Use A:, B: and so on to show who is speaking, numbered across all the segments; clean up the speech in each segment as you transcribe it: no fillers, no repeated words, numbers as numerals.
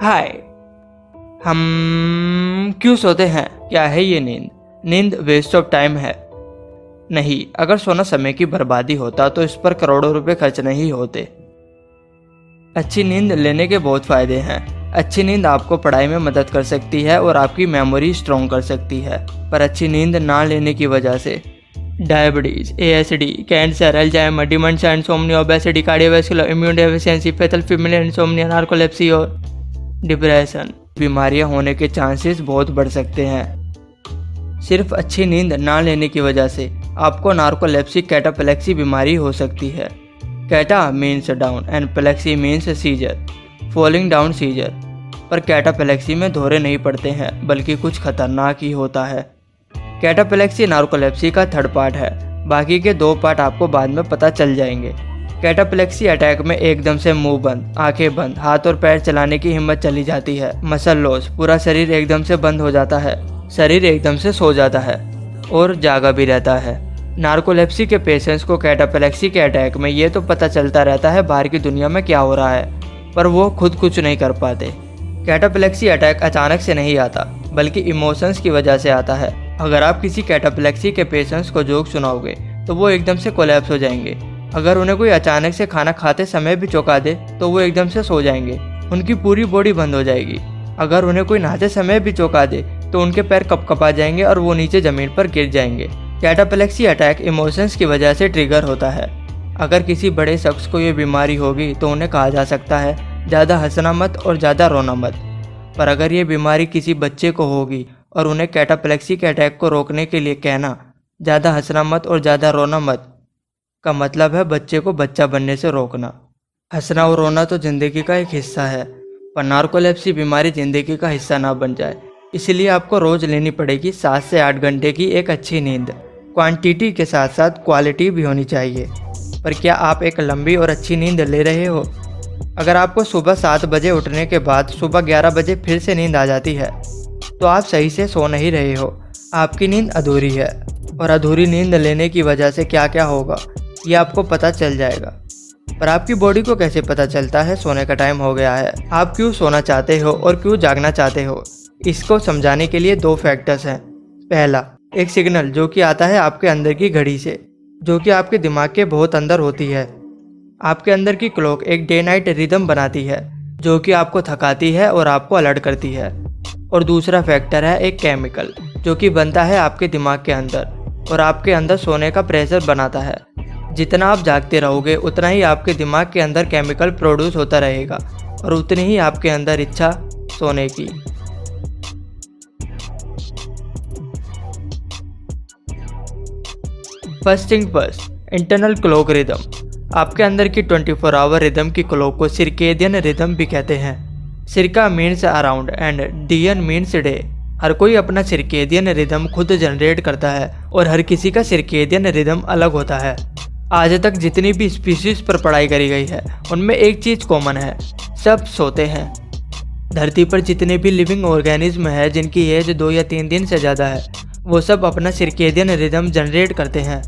A: हाय। हम क्यों सोते हैं? क्या है ये नींद? नींद वेस्ट ऑफ टाइम है? नहीं, अगर सोना समय की बर्बादी होता तो इस पर करोड़ों रुपए खर्च नहीं होते। अच्छी नींद लेने के बहुत फायदे हैं। अच्छी नींद आपको पढ़ाई में मदद कर सकती है और आपकी मेमोरी स्ट्रॉन्ग कर सकती है, पर अच्छी नींद ना लेने की वजह से diabetes, ASD, cancer, Alzheimer's, dementia, insomnia, obesity, cardiovascular, immune deficiency, fatal familial insomnia, narcolepsy और डिप्रेशन बीमारियां होने के चांसेस बहुत बढ़ सकते हैं। सिर्फ अच्छी नींद ना लेने की वजह से आपको नार्कोलेप्सी, कैटाप्लेक्सी बीमारी हो सकती है। Cata means down and plexy means seizure, falling down seizure. पर कैटाप्लेक्सी में धोरे नहीं पड़ते हैं, बल्कि कुछ खतरनाक ही होता है। कैटाप्लेक्सी नार्कोलेप्सी का थर्ड पार्ट है, बाकी के 2 पार्ट आपको बाद में पता चल जाएंगे। कैटाप्लेक्सी अटैक में एकदम से मुंह बंद, आंखें बंद, हाथ और पैर चलाने की हिम्मत चली जाती है, मसल लॉस, पूरा शरीर एकदम से बंद हो जाता है, शरीर एकदम से सो जाता है और जागा भी रहता है। नार्कोलेप्सी के पेशेंट्स को कैटाप्लेक्सी के अटैक में ये तो पता चलता रहता है बाहर की दुनिया में क्या हो रहा है, पर वो खुद कुछ नहीं कर पाते। कैटाप्लेक्सी अटैक अचानक से नहीं आता, बल्कि इमोशंस की वजह से आता है। अगर आप किसी कैटाप्लेक्सी के पेशेंट्स को जोक सुनाओगे तो वो एकदम से कोलैप्स हो जाएंगे। अगर उन्हें कोई अचानक से खाना खाते समय भी चौंका दे तो वो एकदम से सो जाएंगे, उनकी पूरी बॉडी बंद हो जाएगी। अगर उन्हें कोई नहाते समय भी चौंका दे तो उनके पैर कपकपा जाएंगे और वो नीचे जमीन पर गिर जाएंगे। कैटाप्लेक्सी अटैक इमोशंस की वजह से ट्रिगर होता है। अगर किसी बड़े शख्स को ये बीमारी होगी तो उन्हें कहा जा सकता है ज़्यादा हंसना मत और ज़्यादा रोना मत। पर अगर ये बीमारी किसी बच्चे को होगी और उन्हें कैटाप्लेक्सी के अटैक को रोकने के लिए कहना ज़्यादा हंसना मत और ज़्यादा रोना मत का मतलब है बच्चे को बच्चा बनने से रोकना। हंसना और रोना तो ज़िंदगी का एक हिस्सा है, पर नार्कोलेप्सी बीमारी ज़िंदगी का हिस्सा ना बन जाए, इसलिए आपको रोज़ लेनी पड़ेगी 7 से 8 घंटे की एक अच्छी नींद। क्वांटिटी के साथ साथ क्वालिटी भी होनी चाहिए। पर क्या आप एक लंबी और अच्छी नींद ले रहे हो? अगर आपको सुबह 7 बजे उठने के बाद सुबह 11 बजे फिर से नींद आ जाती है तो आप सही से सो नहीं रहे हो, आपकी नींद अधूरी है। और अधूरी नींद लेने की वजह से क्या क्या होगा ये आपको पता चल जाएगा। पर आपकी बॉडी को कैसे पता चलता है सोने का टाइम हो गया है? आप क्यों सोना चाहते हो और क्यों जागना चाहते हो, इसको समझाने के लिए 2 फैक्टर्स हैं। पहला, एक सिग्नल जो कि आता है आपके अंदर की घड़ी से, जो कि आपके दिमाग के बहुत अंदर होती है। आपके अंदर की क्लॉक एक डे नाइट रिदम बनाती है जो कि आपको थकाती है और आपको अलर्ट करती है। और दूसरा फैक्टर है एक केमिकल जो कि बनता है आपके दिमाग के अंदर और आपके अंदर सोने का प्रेशर बनाता है। जितना आप जागते रहोगे उतना ही आपके दिमाग के अंदर केमिकल प्रोड्यूस होता रहेगा और उतनी ही आपके अंदर इच्छा सोने की। First thing first, internal clock rhythm. आपके अंदर की 24 आवर रिदम की क्लॉक को सिरकेडियन रिदम भी कहते हैं। Circa means around and dian means day. हर कोई अपना सिरकेडियन रिदम खुद जनरेट करता है और हर किसी का सिरकेडियन रिदम अलग होता है। आज तक जितनी भी स्पीशीज पर पढ़ाई करी गई है उनमें एक चीज़ कॉमन है, सब सोते हैं। धरती पर जितने भी लिविंग ऑर्गेनिज्म है जिनकी एज 2 या 3 दिन से ज़्यादा है वो सब अपना सिरकेडियन रिदम जनरेट करते हैं।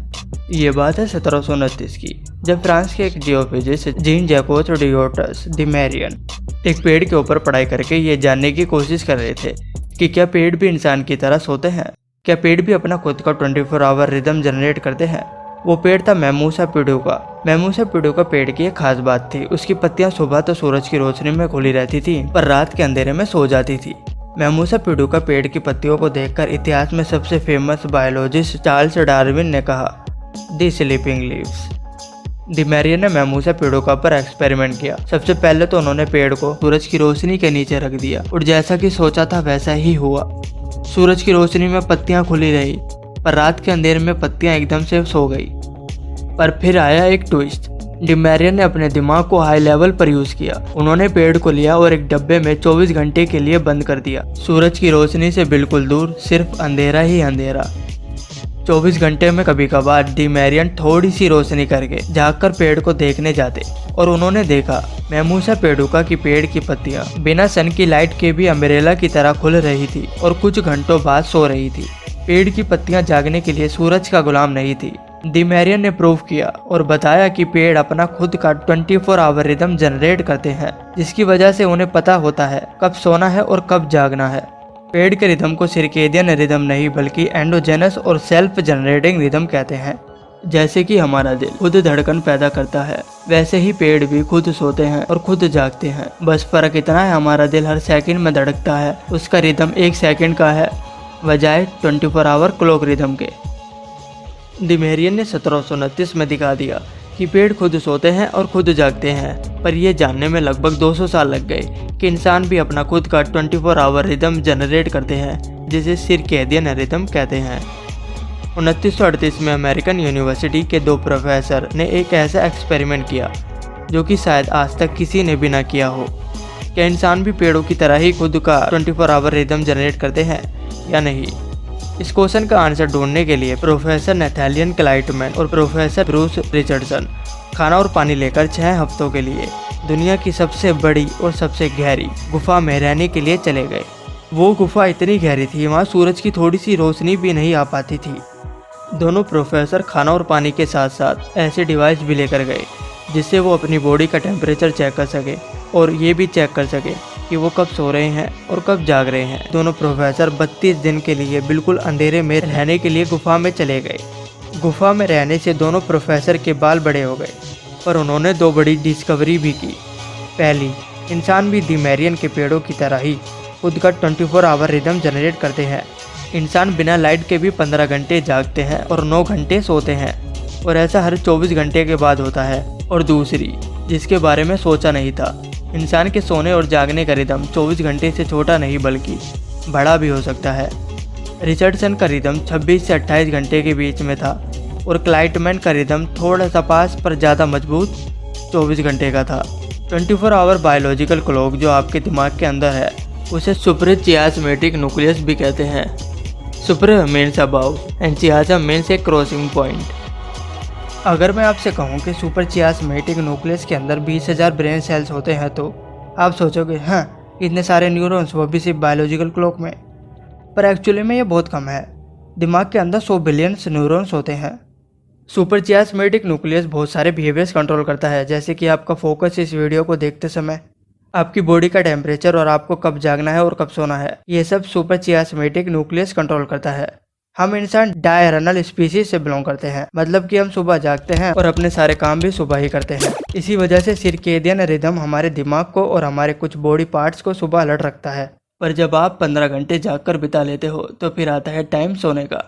A: ये बात है 1729 की, जब फ्रांस के एक जियोफिजिस्ट जीन जैकोब डियोटस डिमेरियन एक पेड़ के ऊपर पढ़ाई करके ये जानने की कोशिश कर रहे थे कि क्या पेड़ भी इंसान की तरह सोते हैं, क्या पेड़ भी अपना खुद का 24 आवर रिदम जनरेट करते हैं। वो पेड़ था मेमूसा पिडुका। मेमूसा पिडुका पेड़ की एक खास बात थी, उसकी पत्तियां सुबह तो सूरज की रोशनी में खुली रहती थी पर रात के अंधेरे में सो जाती थी। मेमूसा पिडुका पेड़ की पत्तियों को देखकर इतिहास में सबसे फेमस बायोलॉजिस्ट चार्ल्स डार्विन ने कहा, दी स्लीपिंग लीव्स। डिमेरियन ने मेमूसा पिडुका पर एक्सपेरिमेंट किया। सबसे पहले तो उन्होंने पेड़ को सूरज की रोशनी के नीचे रख दिया और जैसा कि सोचा था वैसा ही हुआ। सूरज की रोशनी में पत्तियां खुली रही पर रात के अंधेरे में पत्तियां एकदम से सो गई। पर फिर आया एक ट्विस्ट। डिमेरियन ने अपने दिमाग को हाई लेवल पर यूज किया। उन्होंने पेड़ को लिया और एक डब्बे में 24 घंटे के लिए बंद कर दिया। सूरज की रोशनी से बिल्कुल दूर, सिर्फ अंधेरा ही अंधेरा। 24 घंटे में कभी कभार डिमेरियन थोड़ी सी रोशनी करके जागकर पेड़ को देखने जाते और उन्होंने देखा मेमूसा पिडुका की पेड़ की पत्तियां बिना सन की लाइट के भी अम्ब्रेला की तरह खुल रही थी और कुछ घंटों बाद सो रही थी। पेड़ की पत्तियां जागने के लिए सूरज का गुलाम नहीं थी। डिमेरियन ने प्रूव किया और बताया कि पेड़ अपना खुद का 24 आवर रिदम जनरेट करते हैं, जिसकी वजह से उन्हें पता होता है कब सोना है और कब जागना है। पेड़ के रिदम को सिरकेडियन रिदम नहीं बल्कि एंडोजेनस और सेल्फ जनरेटिंग रिदम कहते हैं। जैसे कि हमारा दिल खुद धड़कन पैदा करता है, वैसे ही पेड़ भी खुद सोते हैं और खुद जागते हैं। बस फर्क इतना है, हमारा दिल हर सेकंड में धड़कता है, उसका रिदम 1 सेकंड का है बजाय 24 आवर क्लॉक रिदम के। डिमेरियन ने 1729 में दिखा दिया कि पेड़ खुद सोते हैं और खुद जागते हैं, पर यह जानने में लगभग 200 साल लग गए कि इंसान भी अपना खुद का 24 आवर रिदम जनरेट करते हैं, जिसे सिरकेडियन रिदम कहते हैं। 1938 में अमेरिकन यूनिवर्सिटी के 2 प्रोफेसर ने एक ऐसा एक्सपेरिमेंट किया जो कि शायद आज तक किसी ने भी ना किया हो। क्या इंसान भी पेड़ों की तरह ही खुद का 24 आवर रिदम जनरेट करते हैं या नहीं? इस क्वेश्चन का आंसर ढूंढने के लिए प्रोफेसर नेथानियल क्लाइटमैन और प्रोफेसर ब्रूस रिचर्डसन खाना और पानी लेकर 6 हफ्तों के लिए दुनिया की सबसे बड़ी और सबसे गहरी गुफा में रहने के लिए चले गए। वो गुफा इतनी गहरी थी, वहाँ सूरज की थोड़ी सी रोशनी भी नहीं आ पाती थी। दोनों प्रोफेसर खाना और पानी के साथ साथ ऐसे डिवाइस भी लेकर गए जिससे वो अपनी बॉडी का टेम्परेचर चेक कर सके और ये भी चेक कर सके कि वो कब सो रहे हैं और कब जाग रहे हैं। दोनों प्रोफेसर 32 दिन के लिए बिल्कुल अंधेरे में रहने के लिए गुफा में चले गए। गुफा में रहने से दोनों प्रोफेसर के बाल बड़े हो गए, पर उन्होंने 2 बड़ी डिस्कवरी भी की। पहली, इंसान भी डिमेरियन के पेड़ों की तरह ही खुद का 24 आवर रिदम जनरेट करते हैं। इंसान बिना लाइट के भी 15 घंटे जागते हैं और 9 घंटे सोते हैं, और ऐसा हर 24 घंटे के बाद होता है। और दूसरी, जिसके बारे में सोचा नहीं था, इंसान के सोने और जागने का रिदम 24 घंटे से छोटा नहीं बल्कि बड़ा भी हो सकता है। रिचर्डसन का रिदम 26 से 28 घंटे के बीच में था और क्लाइटमैन का रिदम थोड़ा सा पास पर ज़्यादा मजबूत 24 घंटे का था। 24 आवर बायोलॉजिकल क्लॉक जो आपके दिमाग के अंदर है उसे सुप्राचियास्मेटिक न्यूक्लियस भी कहते हैं। Supra means above and chiasma means a crossing point. अगर मैं आपसे कहूं कि सुप्राचियास्मेटिक न्यूक्लियस के अंदर 20,000 ब्रेन सेल्स होते हैं तो आप सोचोगे हाँ, इतने सारे न्यूरॉन्स, वो भी सिर्फ बायोलॉजिकल क्लॉक में। पर एक्चुअली में ये बहुत कम है। दिमाग के अंदर 100 बिलियन न्यूरॉन्स होते हैं। सुप्राचियास्मेटिक न्यूक्लियस बहुत सारे बिहेवियर्स कंट्रोल करता है, जैसे कि आपका फोकस इस वीडियो को देखते समय, आपकी बॉडी का टेम्परेचर और आपको कब जागना है और कब सोना है। ये सब सुप्राचियास्मेटिक न्यूक्लियस कंट्रोल करता है। हम इंसान डायरनल स्पीसीज से बिलोंग करते हैं, मतलब कि हम सुबह जागते हैं और अपने सारे काम भी सुबह ही करते हैं। इसी वजह से सिरकेडियन रिदम हमारे दिमाग को और हमारे कुछ बॉडी पार्ट्स को सुबह अलर्ट रखता है। पर जब आप 15 घंटे जागकर बिता लेते हो तो फिर आता है टाइम सोने का।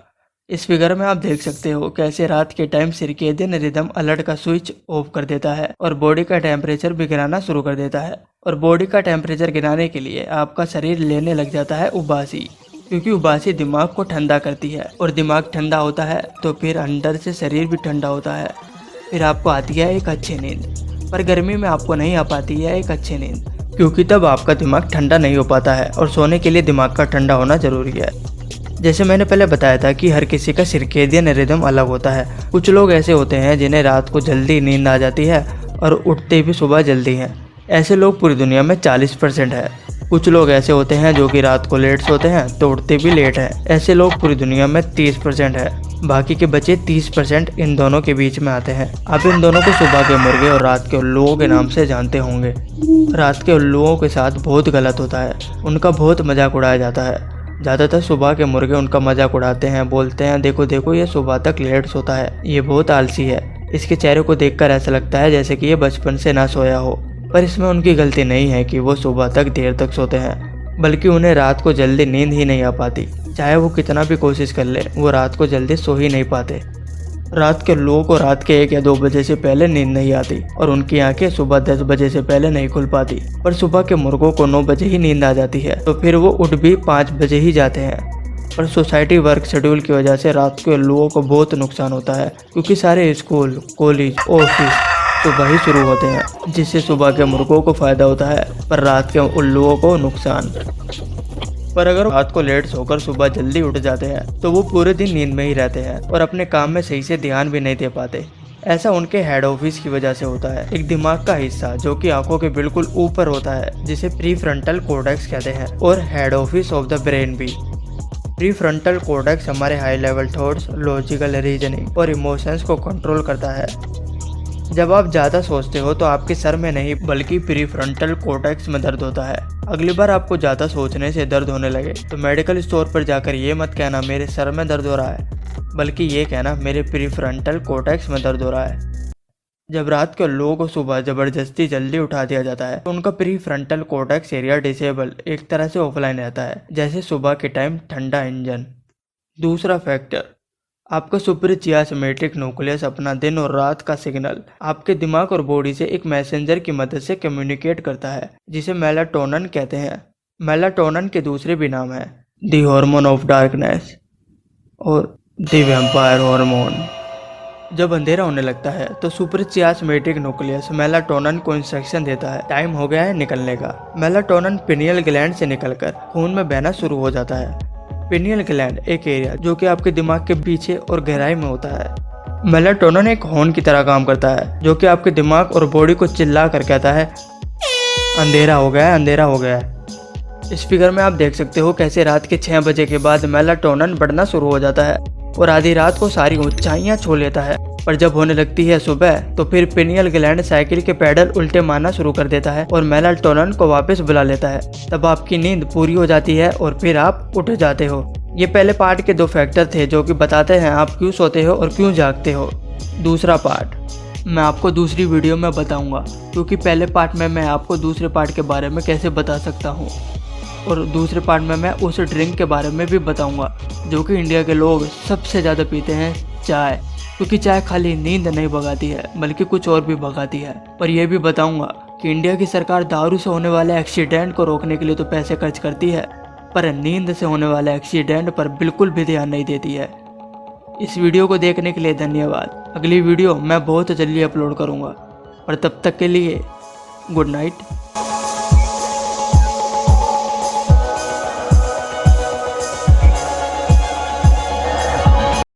A: इस फिगर में आप देख सकते हो कैसे रात के टाइम सिरकेडियन रिदम अलर्ट का स्विच ऑफ कर देता है और बॉडी का टेम्परेचर भी गिराना शुरू कर देता है। और बॉडी का टेम्परेचर गिराने के लिए आपका शरीर लेने लग जाता है उबासी, क्योंकि उबासी दिमाग को ठंडा करती है और दिमाग ठंडा होता है तो फिर अंदर से शरीर भी ठंडा होता है। फिर आपको आती है एक अच्छी नींद। पर गर्मी में आपको नहीं आ पाती है एक अच्छी नींद, क्योंकि तब आपका दिमाग ठंडा नहीं हो पाता है और सोने के लिए दिमाग का ठंडा होना जरूरी है। जैसे मैंने पहले बताया था कि हर किसी का सिरकेडियन रिदम अलग होता है। कुछ लोग ऐसे होते हैं जिन्हें रात को जल्दी नींद आ जाती है और उठते भी सुबह जल्दी हैं। ऐसे लोग पूरी दुनिया में 40% है। कुछ लोग ऐसे होते हैं जो कि रात को लेट सोते हैं तो उठते भी लेट हैं। ऐसे लोग पूरी दुनिया में 30% है। बाकी के बचे 30% इन दोनों के बीच में आते हैं। आप इन दोनों को सुबह के मुर्गे और रात के उल्लुओं के नाम से जानते होंगे। रात के उल्लुओं के साथ बहुत गलत होता है, उनका बहुत मजाक उड़ाया जाता है। ज़्यादातर सुबह के मुर्गे उनका मजाक उड़ाते हैं, बोलते हैं देखो देखो ये सुबह तक लेट सोता है, ये बहुत आलसी है। इसके चेहरे को देखकर ऐसा लगता है जैसे कि ये बचपन से ना सोया हो। पर इसमें उनकी गलती नहीं है कि वो सुबह तक देर तक सोते हैं, बल्कि उन्हें रात को जल्दी नींद ही नहीं आ पाती। चाहे वो कितना भी कोशिश कर ले, वो रात को जल्दी सो ही नहीं पाते। रात के लोगों को रात के 1 या 2 बजे से पहले नींद नहीं आती और उनकी आंखें सुबह 10 बजे से पहले नहीं खुल पाती। पर सुबह के मुर्गों को 9 बजे ही नींद आ जाती है, तो फिर वो उठ भी 5 बजे ही जाते हैं। पर सोसाइटी वर्क शेड्यूल की वजह से रात के उल्लुओं को बहुत नुकसान होता है, क्योंकि सारे स्कूल, कॉलेज, ऑफिस सुबह ही शुरू होते हैं, जिससे सुबह के मुर्गों को फायदा होता है पर रात के उल्लुओं को नुकसान। पर अगर रात को लेट सोकर सुबह जल्दी उठ जाते हैं तो वो पूरे दिन नींद में ही रहते हैं और अपने काम में सही से ध्यान भी नहीं दे पाते। ऐसा उनके हेड ऑफिस की वजह से होता है, एक दिमाग का हिस्सा जो कि आंखों के बिल्कुल ऊपर होता है, जिसे प्रीफ्रंटल कॉर्टेक्स कहते हैं, और head office of the brain भी। प्रीफ्रंटल कॉर्टेक्स हमारे high level thoughts, logical reasoning और इमोशंस को कंट्रोल करता है। जब आप ज़्यादा सोचते हो तो आपके सर में नहीं बल्कि प्रीफ्रंटल कॉर्टेक्स में दर्द होता है। अगली बार आपको ज़्यादा सोचने से दर्द होने लगे तो मेडिकल स्टोर पर जाकर ये मत कहना मेरे सर में दर्द हो रहा है, बल्कि ये कहना मेरे प्रीफ्रंटल कॉर्टेक्स में दर्द हो रहा है। जब रात के लोगों को सुबह ज़बरदस्ती जल्दी उठा दिया जाता है तो उनका प्रीफ्रंटल कॉर्टेक्स एरिया डिसेबल एक तरह से ऑफलाइन रहता है, जैसे सुबह के टाइम ठंडा इंजन। दूसरा फैक्टर, आपका सुपरचियासमेटिक न्यूक्लियस अपना दिन और रात का सिग्नल आपके दिमाग और बॉडी से एक मैसेंजर की मदद से कम्युनिकेट करता है, जिसे मेलाटोनिन कहते हैं। मेलाटोनिन के दूसरे भी नाम है द हार्मोन ऑफ डार्कनेस और द वैम्पायर हार्मोन। जब अंधेरा होने लगता है तो सुपरचियासमेटिक न्यूक्लियस मेलाटोनिन को इंस्ट्रक्शन देता है, टाइम हो गया है निकलने का। मेलाटोनिन पिनियल ग्लैंड से निकलकर खून में बहना शुरू हो जाता है। पिनियल ग्लैंड एक एरिया जो कि आपके दिमाग के पीछे और गहराई में होता है। मेलाटोनिन एक हॉर्न की तरह काम करता है जो कि आपके दिमाग और बॉडी को चिल्ला कर कहता है अंधेरा हो गया है, अंधेरा हो गया है। इस फिगर में आप देख सकते हो कैसे रात के 6 बजे के बाद मेलाटोनिन बढ़ना शुरू हो जाता है और आधी रात को सारी ऊंचाइयां छू लेता है। पर जब होने लगती है सुबह तो फिर पिनियल ग्लैंड साइकिल के पैडल उल्टे मारना शुरू कर देता है और मेलाटोनिन को वापस बुला लेता है। तब आपकी नींद पूरी हो जाती है और फिर आप उठ जाते हो। ये पहले पार्ट के 2 फैक्टर थे जो कि बताते हैं आप क्यों सोते हो और क्यों जागते हो। दूसरा पार्ट मैं आपको दूसरी वीडियो में बताऊंगा, क्योंकि पहले पार्ट में मैं आपको दूसरे पार्ट के बारे में कैसे बता सकता हूँ, और दूसरे पार्ट में मैं उस ड्रिंक के बारे में भी बताऊंगा जो कि इंडिया के लोग सबसे ज़्यादा पीते हैं, चाय। क्योंकि चाय खाली नींद नहीं भगाती है बल्कि कुछ और भी भगाती है। पर यह भी बताऊंगा कि इंडिया की सरकार दारू से होने वाले एक्सीडेंट को रोकने के लिए तो पैसे खर्च करती है, पर नींद से होने वाले एक्सीडेंट पर बिल्कुल भी ध्यान नहीं देती है। इस वीडियो को देखने के लिए धन्यवाद। अगली वीडियो मैं बहुत जल्दी अपलोड करूँगा, और तब तक के लिए गुड नाइट।